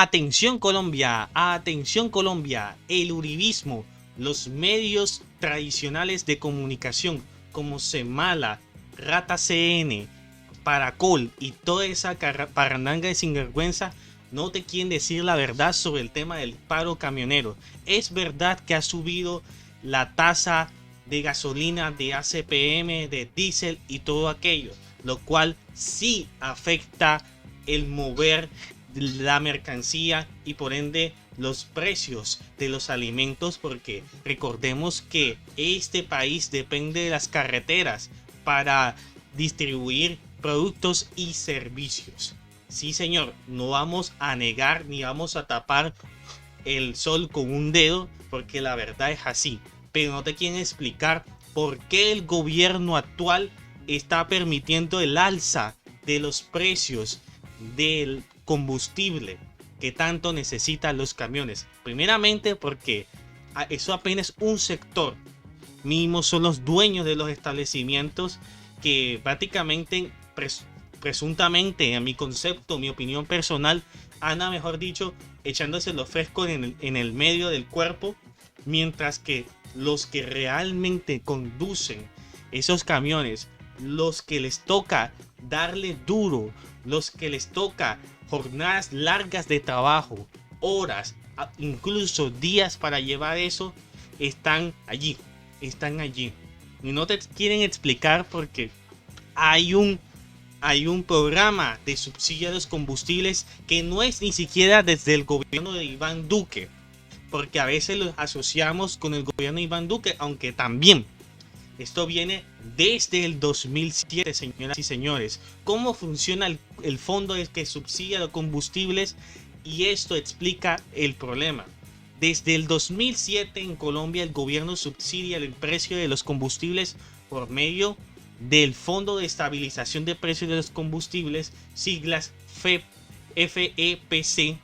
atención Colombia, el uribismo, los medios tradicionales de comunicación como Semala, Rata CN, Paracol y toda esa parrandanga de sinvergüenza no te quieren decir la verdad sobre el tema del paro camionero. Es verdad que ha subido la tasa de gasolina, de ACPM, de diésel y todo aquello, lo cual sí afecta el mover la mercancía y por ende los precios de los alimentos, porque recordemos que este país depende de las carreteras para distribuir productos y servicios. Sí, señor, no vamos a negar ni vamos a tapar el sol con un dedo, porque la verdad es así. Pero no te quieren explicar por qué el gobierno actual está permitiendo el alza de los precios del combustible que tanto necesitan los camiones. Primeramente porque eso apenas un sector. Mínimo son los dueños de los establecimientos que prácticamente, presuntamente, en mi concepto, mi opinión personal, anda, mejor dicho, echándose los frescos en el medio del cuerpo, mientras que los que realmente conducen esos camiones, los que les toca darle duro, los que les toca jornadas largas de trabajo, horas, incluso días para llevar eso, están allí. Y no te quieren explicar porque hay un programa de subsidio a los combustibles que no es ni siquiera desde el gobierno de Iván Duque, porque a veces lo asociamos con el gobierno de Iván Duque, aunque también esto viene desde el 2007, señoras y señores. ¿Cómo funciona el fondo que subsidia los combustibles? Y esto explica el problema. Desde el 2007 en Colombia el gobierno subsidia el precio de los combustibles por medio del Fondo de Estabilización de Precios de los Combustibles, siglas FEPC,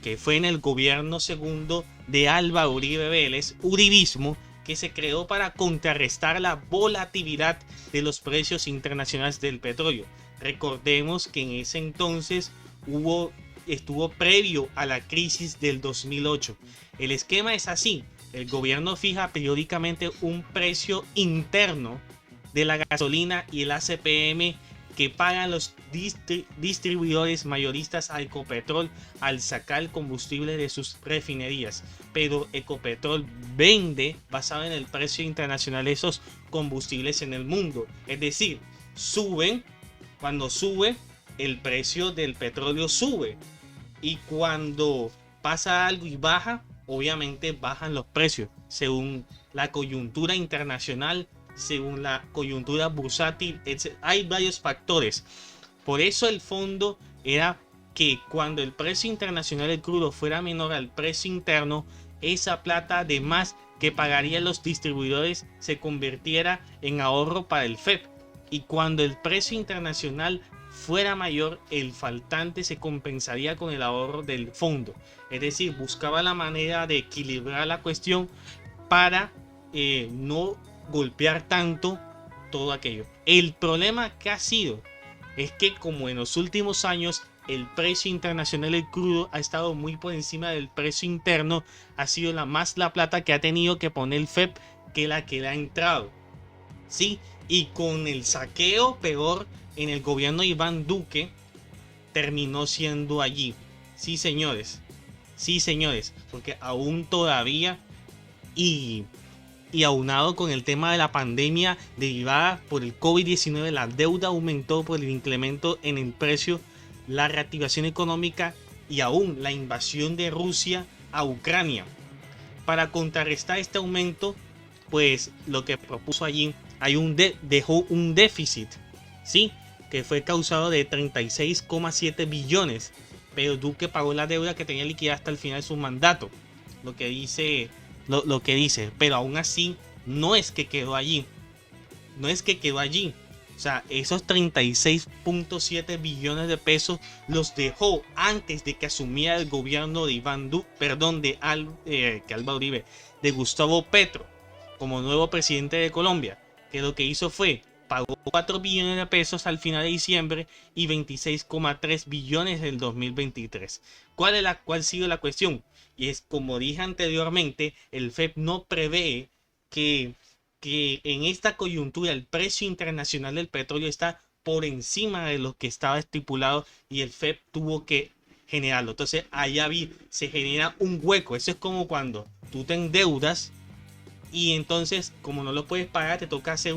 que fue en el gobierno segundo de Álvaro Uribe Vélez, uribismo, que se creó para contrarrestar la volatilidad de los precios internacionales del petróleo. Recordemos que en ese entonces estuvo previo a la crisis del 2008. El esquema es así: el gobierno fija periódicamente un precio interno de la gasolina y el ACPM que pagan los distribuidores mayoristas a Ecopetrol al sacar el combustible de sus refinerías. Pero Ecopetrol vende basado en el precio internacional de esos combustibles en el mundo. Es decir, cuando sube, el precio del petróleo sube. Y cuando pasa algo y baja, obviamente bajan los precios según la coyuntura internacional, según la coyuntura bursátil, etc. Hay varios factores. Por eso el fondo era que cuando el precio internacional del crudo fuera menor al precio interno, esa plata de más que pagarían los distribuidores se convirtiera en ahorro para el FEP. Y cuando el precio internacional fuera mayor, el faltante se compensaría con el ahorro del fondo. Es decir, buscaba la manera de equilibrar la cuestión para no golpear tanto todo aquello. El problema que ha sido es que, como en los últimos años el precio internacional del crudo ha estado muy por encima del precio interno, ha sido la plata que ha tenido que poner el FEP que la que le ha entrado. ¿Sí? Y con el saqueo peor en el gobierno de Iván Duque, terminó siendo allí. Sí, señores, porque aún todavía y aunado con el tema de la pandemia derivada por el COVID-19, la deuda aumentó por el incremento en el precio, la reactivación económica y aún la invasión de Rusia a Ucrania. Para contrarrestar este aumento, pues lo que propuso allí, dejó un déficit, ¿sí?, que fue causado de 36,7 billones, pero Duque pagó la deuda que tenía liquidada hasta el final de su mandato, lo que dice, pero aún así no es que quedó allí, o sea, esos 36,7 billones de pesos los dejó antes de que asumiera el gobierno de Álvaro Uribe, de Gustavo Petro como nuevo presidente de Colombia, que lo que hizo fue pagó 4 billones de pesos al final de diciembre y 26,3 billones del 2023. ¿Cuál ha sido la cuestión? Y es, como dije anteriormente, el FED no prevé que en esta coyuntura el precio internacional del petróleo está por encima de lo que estaba estipulado y el FED tuvo que generarlo. Entonces allá se genera un hueco. Eso es como cuando tú te endeudas y entonces, como no lo puedes pagar, te toca hacer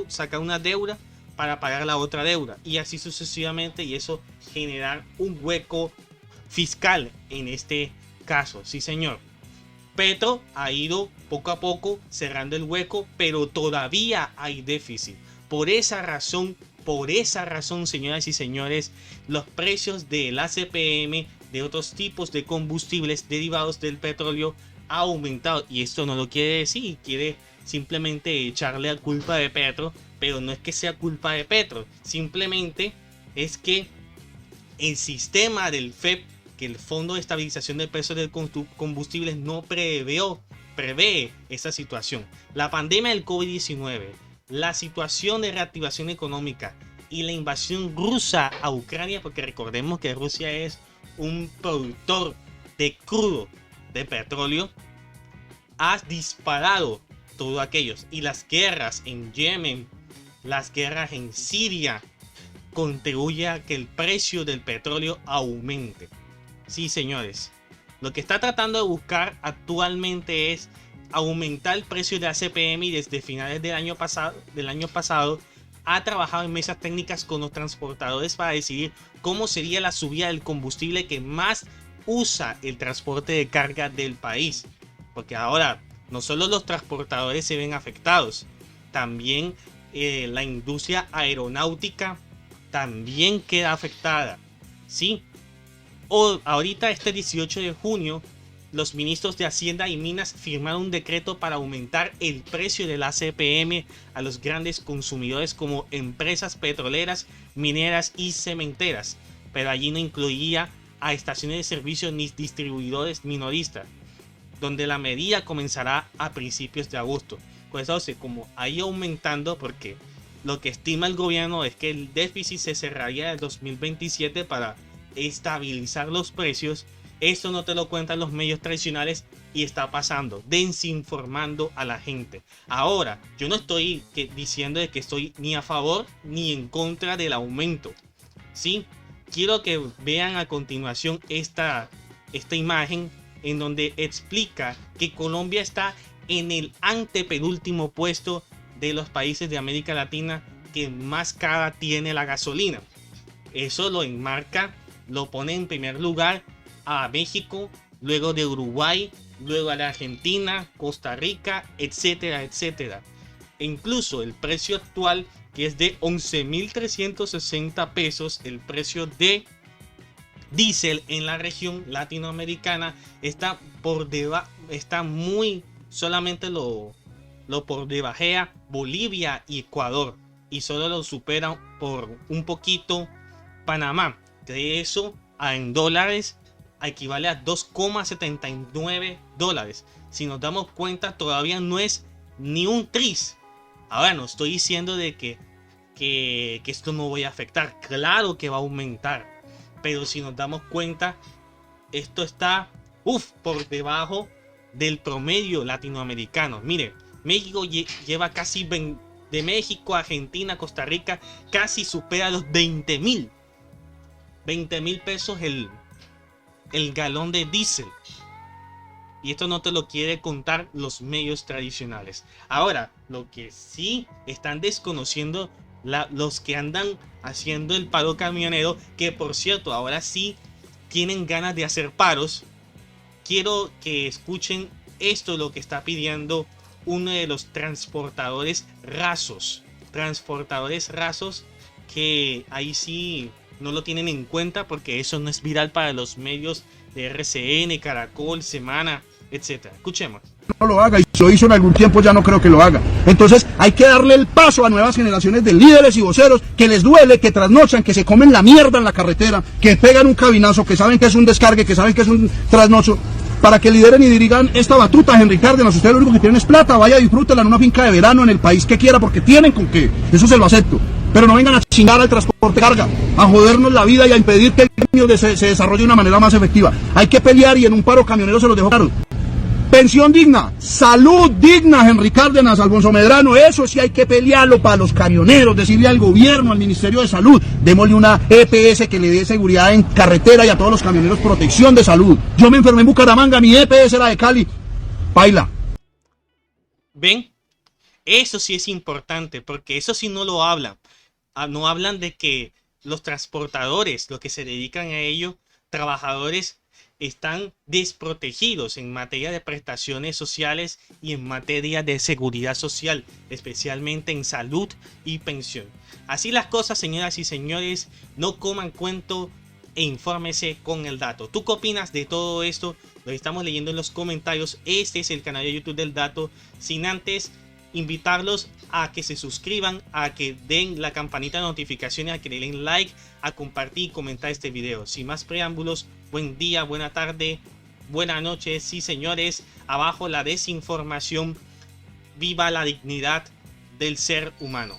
sacar una deuda para pagar la otra deuda y así sucesivamente, y eso generar un hueco fiscal en este caso. Sí, señor. Petro ha ido poco a poco cerrando el hueco, pero todavía hay déficit. Por esa razón, señoras y señores, los precios del ACPM, de otros tipos de combustibles derivados del petróleo, ha aumentado. Y esto no lo quiere decir, quiere simplemente echarle la culpa de Petro, pero no es que sea culpa de Petro, simplemente es que el sistema del FED, que el Fondo de Estabilización del Precio de Combustibles, no prevé esa situación. La pandemia del COVID-19, la situación de reactivación económica y la invasión rusa a Ucrania, porque recordemos que Rusia es un productor de crudo, de petróleo, ha disparado todo aquello. Y las guerras en Yemen, las guerras en Siria, contribuye a que el precio del petróleo aumente. Sí, señores, lo que está tratando de buscar actualmente es aumentar el precio de ACPM, y desde finales del año pasado ha trabajado en mesas técnicas con los transportadores para decidir cómo sería la subida del combustible que más usa el transporte de carga del país. Porque ahora no solo los transportadores se ven afectados, también la industria aeronáutica también queda afectada. ¿Sí? Ahorita, este 18 de junio, los ministros de Hacienda y Minas firmaron un decreto para aumentar el precio del ACPM a los grandes consumidores como empresas petroleras, mineras y cementeras, pero allí no incluía a estaciones de servicio ni distribuidores minoristas, donde la medida comenzará a principios de agosto. Pues entonces, como ahí aumentando, porque lo que estima el gobierno es que el déficit se cerraría en 2027 para estabilizar los precios. Esto no te lo cuentan los medios tradicionales y está pasando, desinformando a la gente. Ahora, yo no estoy diciendo de que estoy ni a favor ni en contra del aumento. ¿Sí? Quiero que vean a continuación esta imagen en donde explica que Colombia está en el antepenúltimo puesto de los países de América Latina que más cara tiene la gasolina. Eso lo enmarca, lo pone en primer lugar a México, luego de Uruguay, luego a la Argentina, Costa Rica, etcétera, etcétera. E incluso el precio actual, que es de 11.360 pesos, el precio de diésel en la región latinoamericana está por debajo, está muy, solamente lo por debajea Bolivia y Ecuador, y solo lo superan por un poquito Panamá. De eso en dólares equivale a 2,79 dólares. Si nos damos cuenta, todavía no es ni un tris. Ahora, no estoy diciendo de que esto no vaya a afectar. Claro que va a aumentar. Pero si nos damos cuenta, esto está por debajo del promedio latinoamericano. Mire, México lleva casi de México a Argentina, Costa Rica, casi supera los 20.000 pesos el galón de diésel. Y esto no te lo quiere contar los medios tradicionales. Ahora, lo que sí están desconociendo los que andan haciendo el paro camionero, que por cierto ahora sí tienen ganas de hacer paros. Quiero que escuchen esto, lo que está pidiendo uno de los transportadores rasos, que ahí sí no lo tienen en cuenta porque eso no es viral para los medios de RCN, Caracol, Semana, etc. Escuchemos. No lo haga, y si lo hizo en algún tiempo ya no creo que lo haga. Entonces hay que darle el paso a nuevas generaciones de líderes y voceros que les duele, que trasnochan, que se comen la mierda en la carretera, que pegan un cabinazo, que saben que es un descargue, que saben que es un trasnocho, para que lideren y dirigan esta batuta. Henry Cárdenas, ustedes lo único que tienen es plata, vaya, disfrútela en una finca de verano en el país que quiera, porque tienen con qué, eso se lo acepto. Pero no vengan a chingar al transporte de carga, a jodernos la vida y a impedir que el gremio se desarrolle de una manera más efectiva. Hay que pelear y en un paro camionero se los dejo claro. Pensión digna, salud digna, Henry Cárdenas, Alfonso Medrano, eso sí hay que pelearlo para los camioneros, decirle al gobierno, al Ministerio de Salud, démosle una EPS que le dé seguridad en carretera y a todos los camioneros protección de salud. Yo me enfermé en Bucaramanga, mi EPS era de Cali, baila. ¿Ven? Eso sí es importante, porque eso sí no lo hablan. No hablan de que los transportadores, los que se dedican a ello, trabajadores, están desprotegidos en materia de prestaciones sociales y en materia de seguridad social, especialmente en salud y pensión. Así las cosas, señoras y señores, no coman cuento e infórmese con el dato. ¿Tú qué opinas de todo esto? Lo estamos leyendo en los comentarios. Este es el canal de YouTube del Dato. Sin antes invitarlos a que se suscriban, a que den la campanita de notificaciones, a que le den like, a compartir y comentar este video. Sin más preámbulos, buen día, buena tarde, buena noche. Sí, señores, abajo la desinformación, viva la dignidad del ser humano.